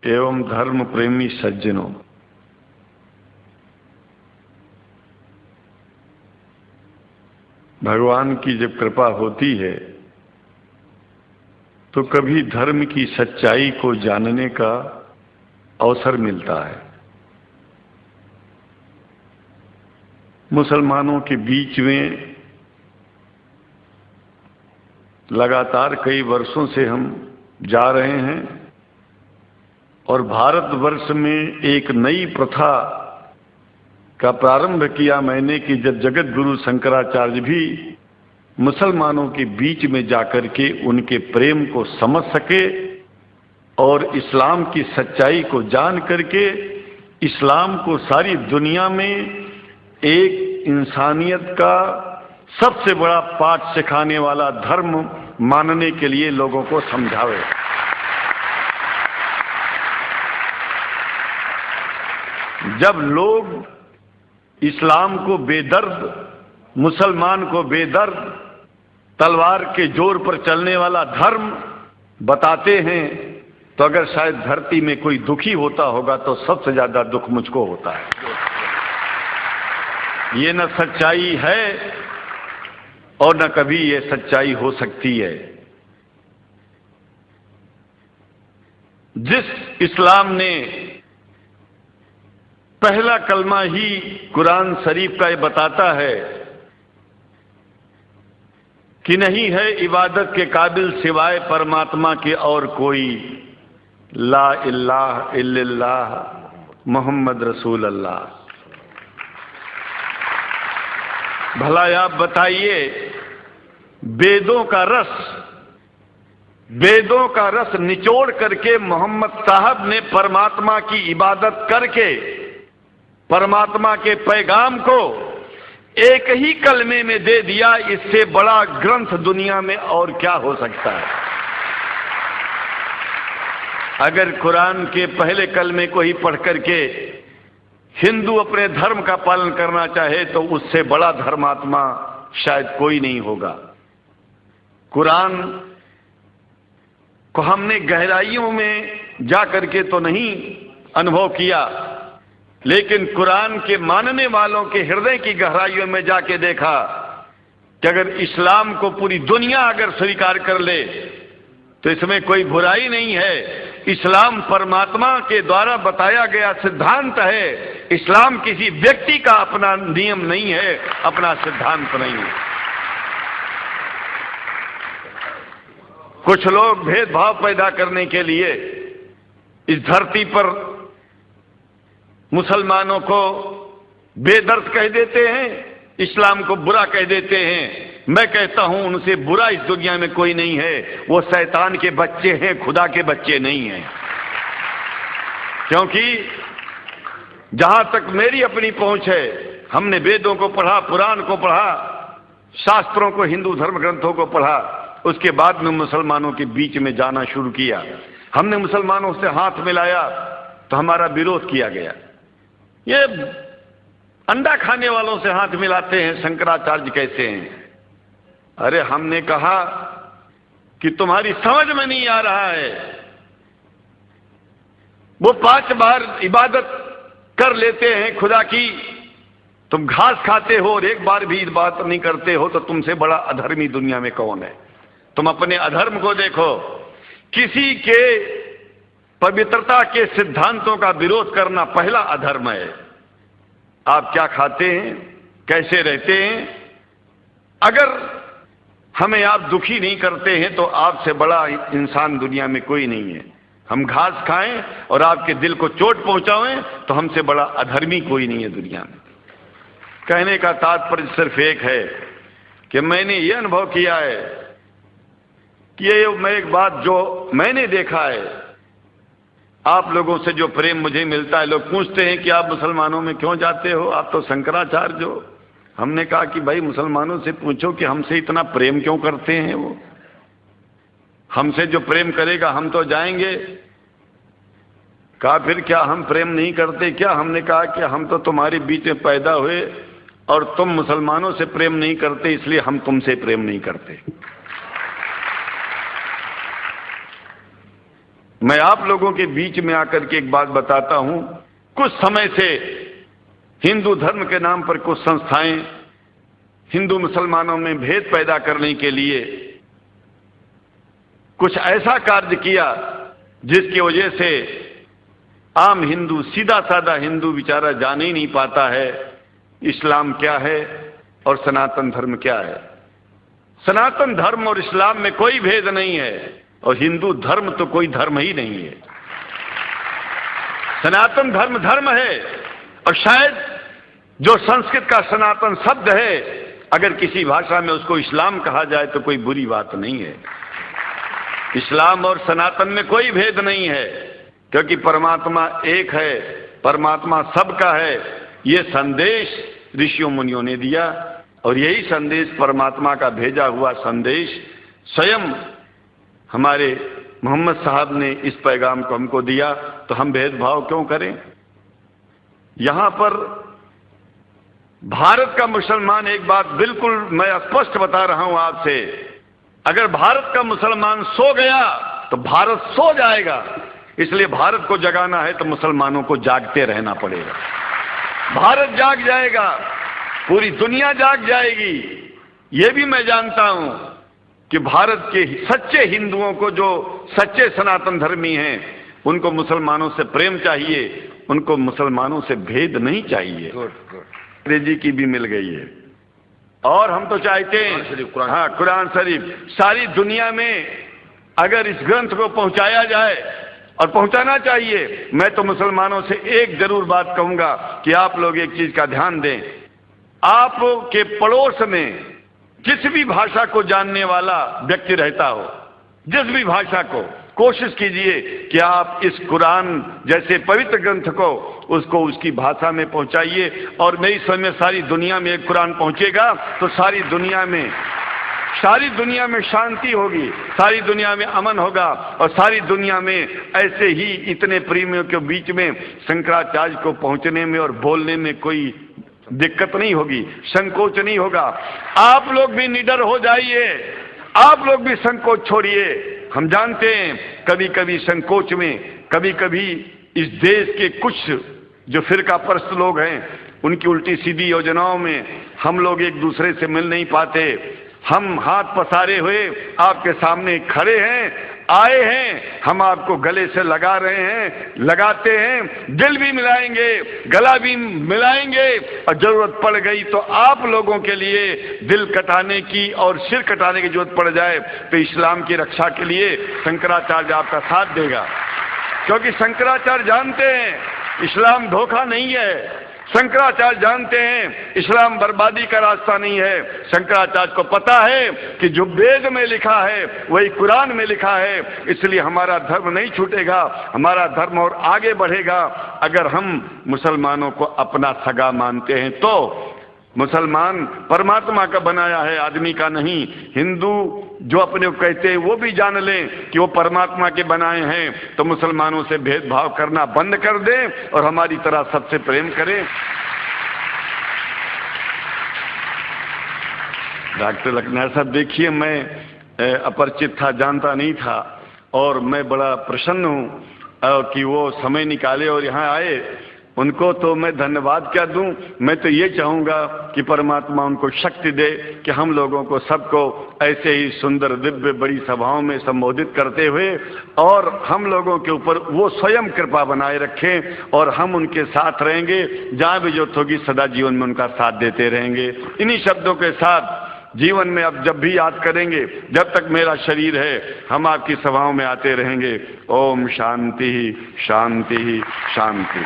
एवं धर्म प्रेमी सज्जनों, भगवान की जब कृपा होती है तो कभी धर्म की सच्चाई को जानने का अवसर मिलता है। मुसलमानों के बीच में लगातार कई वर्षों से हम जा रहे हैं और भारतवर्ष में एक नई प्रथा का प्रारंभ किया मैंने कि जब जगत गुरु शंकराचार्य भी मुसलमानों के बीच में जाकर के उनके प्रेम को समझ सके और इस्लाम की सच्चाई को जान करके इस्लाम को सारी दुनिया में एक इंसानियत का सबसे बड़ा पाठ सिखाने वाला धर्म मानने के लिए लोगों को समझावे। जब लोग इस्लाम को बेदर्द, मुसलमान को बेदर्द, तलवार के जोर पर चलने वाला धर्म बताते हैं तो अगर शायद धरती में कोई दुखी होता होगा तो सबसे ज्यादा दुख मुझको होता है। ये न सच्चाई है और न कभी ये सच्चाई हो सकती है। जिस इस्लाम ने पहला कलमा ही कुरान शरीफ का ये बताता है कि नहीं है इबादत के काबिल सिवाय परमात्मा के और कोई, ला इलाहा इल्लल्लाह मोहम्मद रसूल अल्लाह। भला आप बताइए, वेदों का रस निचोड़ करके मोहम्मद साहब ने परमात्मा की इबादत करके परमात्मा के पैगाम को एक ही कलमे में दे दिया। इससे बड़ा ग्रंथ दुनिया में और क्या हो सकता है? अगर कुरान के पहले कलमे को ही पढ़ करके हिंदू अपने धर्म का पालन करना चाहे तो उससे बड़ा धर्मात्मा शायद कोई नहीं होगा। कुरान को हमने गहराइयों में जा करके तो नहीं अनुभव किया, लेकिन कुरान के मानने वालों के हृदय की गहराइयों में जाके देखा कि अगर इस्लाम को पूरी दुनिया अगर स्वीकार कर ले तो इसमें कोई बुराई नहीं है। इस्लाम परमात्मा के द्वारा बताया गया सिद्धांत है। इस्लाम किसी व्यक्ति का अपना नियम नहीं है, अपना सिद्धांत नहीं है। कुछ लोग भेदभाव पैदा करने के लिए इस धरती पर मुसलमानों को बेदर्द कह देते हैं, इस्लाम को बुरा कह देते हैं। मैं कहता हूं उनसे बुरा इस दुनिया में कोई नहीं है। वो शैतान के बच्चे हैं, खुदा के बच्चे नहीं हैं। क्योंकि जहां तक मेरी अपनी पहुंच है, हमने वेदों को पढ़ा, पुराण को पढ़ा, शास्त्रों को, हिंदू धर्म ग्रंथों को पढ़ा, उसके बाद में मुसलमानों के बीच में जाना शुरू किया। हमने मुसलमानों से हाथ मिलाया तो हमारा विरोध किया गया। ये अंडा खाने वालों से हाथ मिलाते हैं, शंकराचार्य कहते हैं। अरे हमने कहा कि तुम्हारी समझ में नहीं आ रहा है। वो 5 बार इबादत कर लेते हैं खुदा की, तुम घास खाते हो और एक बार भी इबादत नहीं करते हो, तो तुमसे बड़ा अधर्मी दुनिया में कौन है? तुम अपने अधर्म को देखो। किसी के पवित्रता के सिद्धांतों का विरोध करना पहला अधर्म है। आप क्या खाते हैं, कैसे रहते हैं, अगर हमें आप दुखी नहीं करते हैं तो आपसे बड़ा इंसान दुनिया में कोई नहीं है। हम घास खाएं और आपके दिल को चोट पहुंचाएं तो हमसे बड़ा अधर्मी कोई नहीं है दुनिया में। कहने का तात्पर्य सिर्फ एक है कि मैंने ये अनुभव किया है कि ये मैं एक बात जो मैंने देखा है, आप लोगों से जो प्रेम मुझे मिलता है, लोग पूछते हैं कि आप मुसलमानों में क्यों जाते हो, आप तो शंकराचार्य हो। हमने कहा कि भाई मुसलमानों से पूछो कि हमसे इतना प्रेम क्यों करते हैं। वो हमसे जो प्रेम करेगा हम तो जाएंगे। कहा फिर क्या हम प्रेम नहीं करते क्या? हमने कहा कि हम तो तुम्हारे बीच में पैदा हुए और तुम मुसलमानों से प्रेम नहीं करते, इसलिए हम तुमसे प्रेम नहीं करते। मैं आप लोगों के बीच में आकर के एक बात बताता हूं। कुछ समय से हिंदू धर्म के नाम पर कुछ संस्थाएं हिंदू मुसलमानों में भेद पैदा करने के लिए कुछ ऐसा कार्य किया जिसकी वजह से आम हिंदू, सीधा साधा हिंदू बेचारा जान ही नहीं पाता है इस्लाम क्या है और सनातन धर्म क्या है। सनातन धर्म और इस्लाम में कोई भेद नहीं है और हिंदू धर्म तो कोई धर्म ही नहीं है। सनातन धर्म धर्म है और शायद जो संस्कृत का सनातन शब्द है, अगर किसी भाषा में उसको इस्लाम कहा जाए तो कोई बुरी बात नहीं है। इस्लाम और सनातन में कोई भेद नहीं है, क्योंकि परमात्मा एक है, परमात्मा सबका है। ये संदेश ऋषियों मुनियों ने दिया और यही संदेश, परमात्मा का भेजा हुआ संदेश, स्वयं हमारे मोहम्मद साहब ने इस पैगाम को हमको दिया। तो हम भेदभाव क्यों करें? यहां पर भारत का मुसलमान, एक बात बिल्कुल मैं स्पष्ट बता रहा हूं आपसे, अगर भारत का मुसलमान सो गया तो भारत सो जाएगा। इसलिए भारत को जगाना है तो मुसलमानों को जागते रहना पड़ेगा। भारत जाग जाएगा, पूरी दुनिया जाग जाएगी। यह भी मैं जानता हूं कि भारत के सच्चे हिंदुओं को, जो सच्चे सनातन धर्मी हैं, उनको मुसलमानों से प्रेम चाहिए, उनको मुसलमानों से भेद नहीं चाहिए। अंग्रेजी की भी मिल गई है और हम तो चाहते हैं, हाँ, कुरान शरीफ सारी दुनिया में अगर इस ग्रंथ को पहुंचाया जाए, और पहुंचाना चाहिए। मैं तो मुसलमानों से एक जरूर बात कहूंगा कि आप लोग एक चीज का ध्यान दें, आप के पड़ोस में जिस भी भाषा को जानने वाला व्यक्ति रहता हो, जिस भी भाषा को, कोशिश कीजिए कि आप इस कुरान जैसे पवित्र ग्रंथ को उसको उसकी भाषा में पहुंचाइए। और मेरी समझ में सारी दुनिया में एक कुरान पहुंचेगा तो सारी दुनिया में शांति होगी, सारी दुनिया में अमन होगा और सारी दुनिया में ऐसे ही इतने प्रेमियों के बीच में शंकराचार्य को पहुंचने में और बोलने में कोई दिक्कत नहीं होगी, संकोच नहीं होगा। आप लोग भी निडर हो जाइए, आप लोग भी संकोच छोड़िए। हम जानते हैं कभी कभी संकोच में, कभी कभी इस देश के कुछ जो फिरका परस्त लोग हैं, उनकी उल्टी सीधी योजनाओं में हम लोग एक दूसरे से मिल नहीं पाते। हम हाथ पसारे हुए आपके सामने खड़े हैं, आए हैं, हम आपको गले से लगा रहे हैं, लगाते हैं, दिल भी मिलाएंगे, गला भी मिलाएंगे और जरूरत पड़ गई तो आप लोगों के लिए दिल कटाने की और सिर कटाने की जरूरत पड़ जाए तो इस्लाम की रक्षा के लिए शंकराचार्य आपका साथ देगा। क्योंकि शंकराचार्य जानते हैं इस्लाम धोखा नहीं है, शंकराचार्य जानते हैं इस्लाम बर्बादी का रास्ता नहीं है। शंकराचार्य को पता है कि जो वेद में लिखा है वही कुरान में लिखा है, इसलिए हमारा धर्म नहीं छूटेगा, हमारा धर्म और आगे बढ़ेगा। अगर हम मुसलमानों को अपना सगा मानते हैं तो मुसलमान परमात्मा का बनाया है, आदमी का नहीं। हिंदू जो अपने को कहते हैं वो भी जान लें कि वो परमात्मा के बनाए हैं, तो मुसलमानों से भेदभाव करना बंद कर दें और हमारी तरह सबसे प्रेम करें। डॉक्टर लखनऊ साहब, देखिए मैं अपरिचित था, जानता नहीं था और मैं बड़ा प्रसन्न हूँ कि वो समय निकाले और यहाँ आए। उनको तो मैं धन्यवाद क्या दूं, मैं तो ये चाहूंगा कि परमात्मा उनको शक्ति दे कि हम लोगों को सबको ऐसे ही सुंदर दिव्य बड़ी सभाओं में संबोधित करते हुए और हम लोगों के ऊपर वो स्वयं कृपा बनाए रखें और हम उनके साथ रहेंगे, जहां भी जरूरत होगी सदा जीवन में उनका साथ देते रहेंगे। इन्हीं शब्दों के साथ जीवन में अब जब भी याद करेंगे, जब तक मेरा शरीर है हम आपकी सभाओं में आते रहेंगे। ओम शांति शांति शांति।